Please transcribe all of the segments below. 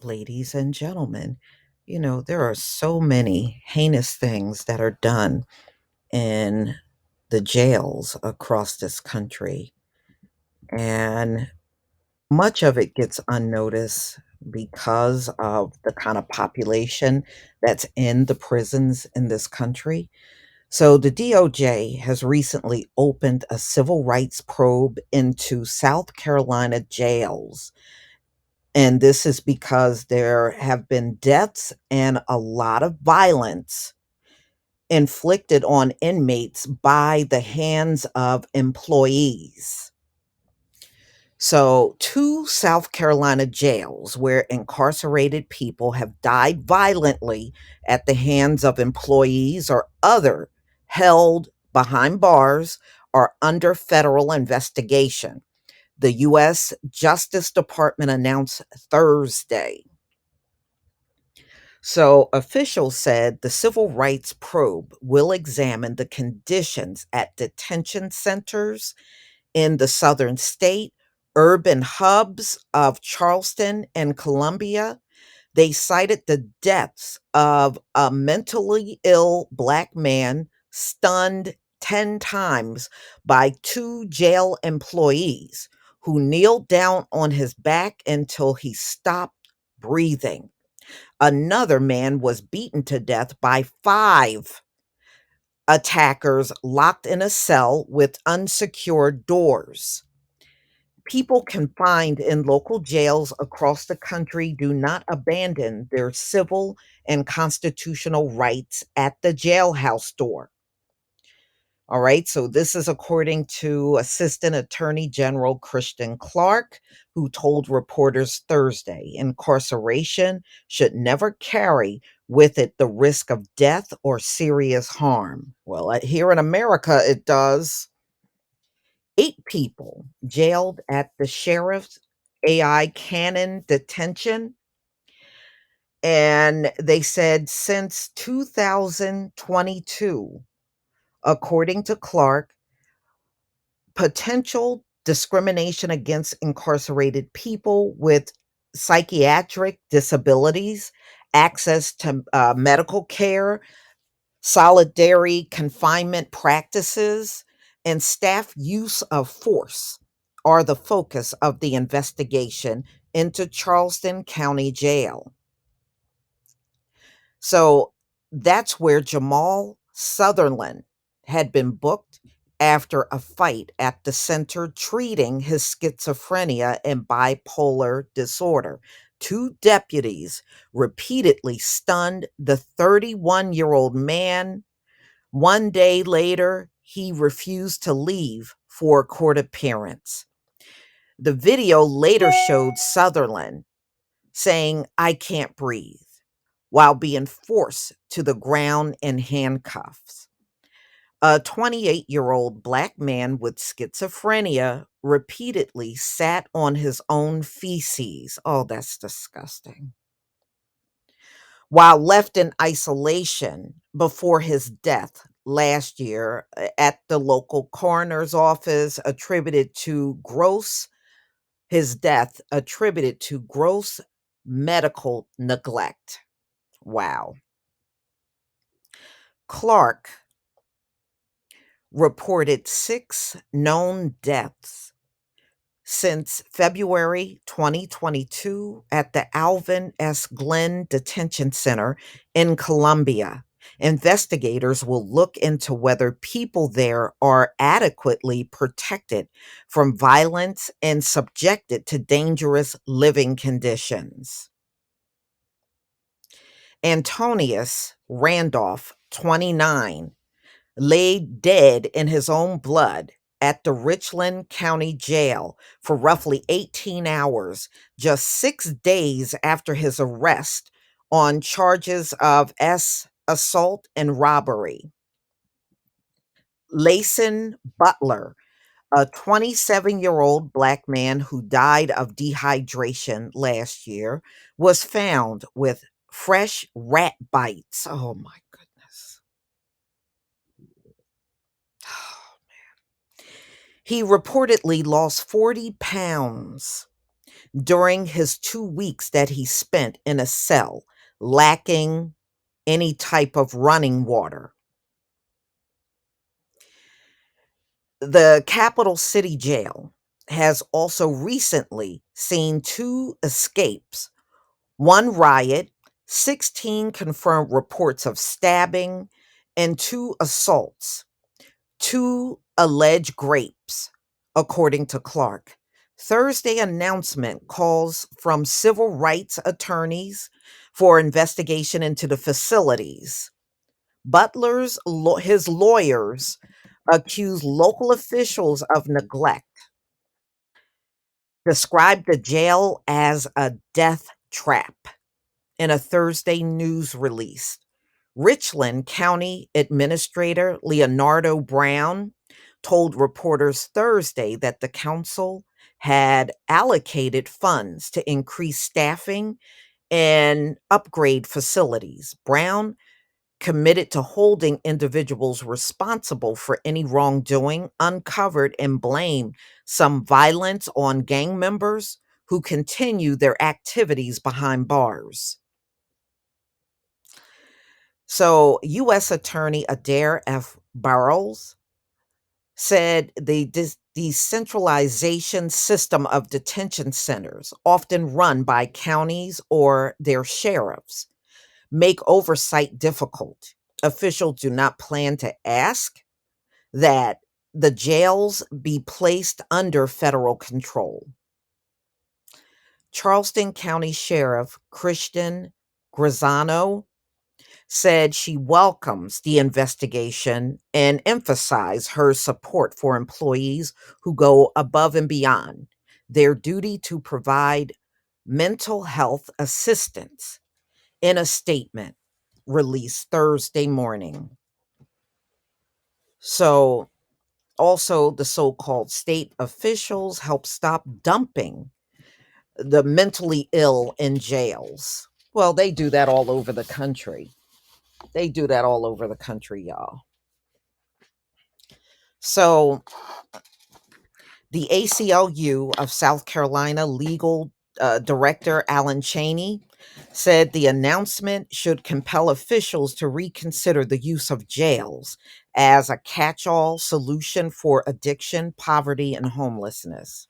Ladies and gentlemen, there are so many heinous things that are done in the jails across this country, and much of it gets unnoticed because of the kind of population that's in the prisons in this country. So, the DOJ has recently opened a civil rights probe into South Carolina jails. And this is because there have been deaths and a lot of violence inflicted on inmates by the hands of employees. So, two South Carolina jails where incarcerated people have died violently at the hands of employees or other held behind bars are under federal investigation. The U.S. Justice Department announced Thursday. So, officials said the civil rights probe will examine the conditions at detention centers in the southern state, urban hubs of Charleston and Columbia. They cited the deaths of a mentally ill black man stunned 10 times by two jail employees who kneeled down on his back until he stopped breathing. Another man was beaten to death by five attackers locked in a cell with unsecured doors. People confined in local jails across the country do not abandon their civil and constitutional rights at the jailhouse door. All right, so this is according to Assistant Attorney General Christian Clark, who told reporters Thursday incarceration should never carry with it the risk of death or serious harm. Well, here in America, it does. Eight people jailed at the sheriff's AI Cannon detention. And they said since 2022, according to Clark, potential discrimination against incarcerated people with psychiatric disabilities, access to medical care, solitary confinement practices, and staff use of force are the focus of the investigation into Charleston County Jail. So that's where Jamal Sutherland had been booked after a fight at the center treating his schizophrenia and bipolar disorder. Two deputies repeatedly stunned the 31-year-old man. One day later, he refused to leave for a court appearance. The video later showed Sutherland saying, "I can't breathe," while being forced to the ground in handcuffs. A 28-year-old black man with schizophrenia repeatedly sat on his own feces. Oh, that's disgusting. While left in isolation before his death last year at the local coroner's office, his death attributed to gross medical neglect. Wow. Clark reported six known deaths since February 2022 at the Alvin S. Glenn Detention Center in Columbia. Investigators will look into whether people there are adequately protected from violence and subjected to dangerous living conditions. Antonius Randolph, 29, laid dead in his own blood at the Richland County Jail for roughly 18 hours, just 6 days after his arrest on charges of assault and robbery. Layson Butler, a 27-year-old black man who died of dehydration last year, was found with fresh rat bites. Oh my goodness. He reportedly lost 40 pounds during his 2 weeks that he spent in a cell, lacking any type of running water. The capital city jail has also recently seen two escapes, one riot, 16 confirmed reports of stabbing, and two assaults, two alleged rapes, according to Clark. Thursday announcement calls from civil rights attorneys for investigation into the facilities. His lawyers accuse local officials of neglect, described the jail as a death trap in a Thursday news release. Richland County Administrator Leonardo Brown told reporters Thursday that the council had allocated funds to increase staffing and upgrade facilities. Brown committed to holding individuals responsible for any wrongdoing uncovered and blamed some violence on gang members who continue their activities behind bars. So, U.S. Attorney Adair F. Burrows said the decentralization system of detention centers, often run by counties or their sheriffs, make oversight difficult. Officials do not plan to ask that the jails be placed under federal control. Charleston County Sheriff Christian Grisano said she welcomes the investigation and emphasized her support for employees who go above and beyond their duty to provide mental health assistance in a statement released Thursday morning. So, also, the so called state officials help stop dumping the mentally ill in jails. Well, they do that all over the country. They do that all over the country, y'all. So, the ACLU of South Carolina legal director Alan Cheney said the announcement should compel officials to reconsider the use of jails as a catch all solution for addiction, poverty, and homelessness.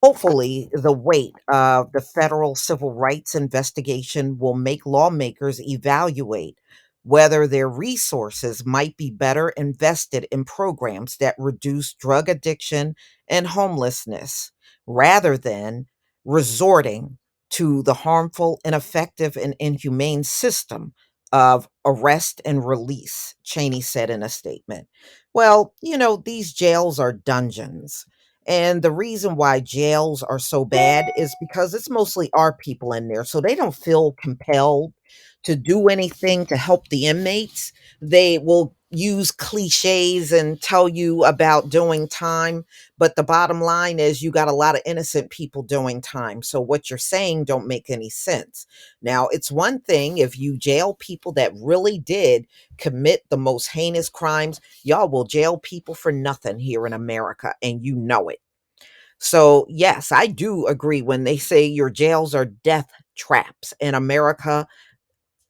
Hopefully, the weight of the federal civil rights investigation will make lawmakers evaluate whether their resources might be better invested in programs that reduce drug addiction and homelessness rather than resorting to the harmful, ineffective, and inhumane system of arrest and release, Cheney said in a statement. Well, these jails are dungeons, and the reason why jails are so bad is because it's mostly our people in there. So they don't feel compelled to do anything to help the inmates. They will use cliches and tell you about doing time. But the bottom line is you got a lot of innocent people doing time. So what you're saying don't make any sense. Now, it's one thing if you jail people that really did commit the most heinous crimes. Y'all will jail people for nothing here in America, and you know it. So, yes, I do agree when they say your jails are death traps, and America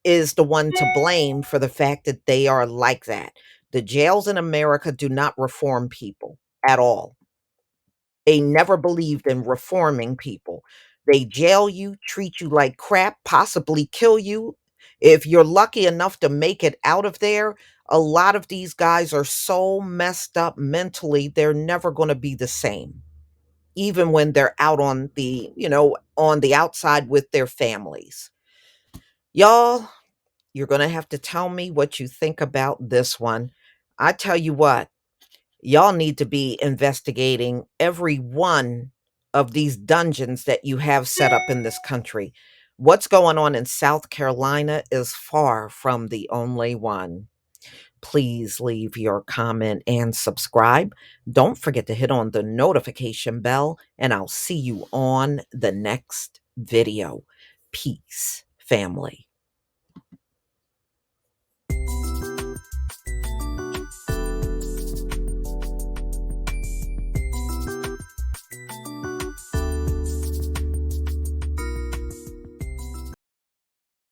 is the one to blame for the fact that they are like that. The jails in America do not reform people at all. They never believed in reforming people. They jail you, treat you like crap, possibly kill you. If you're lucky enough to make it out of there, a lot of these guys are so messed up mentally, they're never going to be the same, even when they're out on the outside with their families. Y'all, you're going to have to tell me what you think about this one. I tell you what, y'all need to be investigating every one of these dungeons that you have set up in this country. What's going on in South Carolina is far from the only one. Please leave your comment and subscribe. Don't forget to hit on the notification bell, and I'll see you on the next video. Peace, family.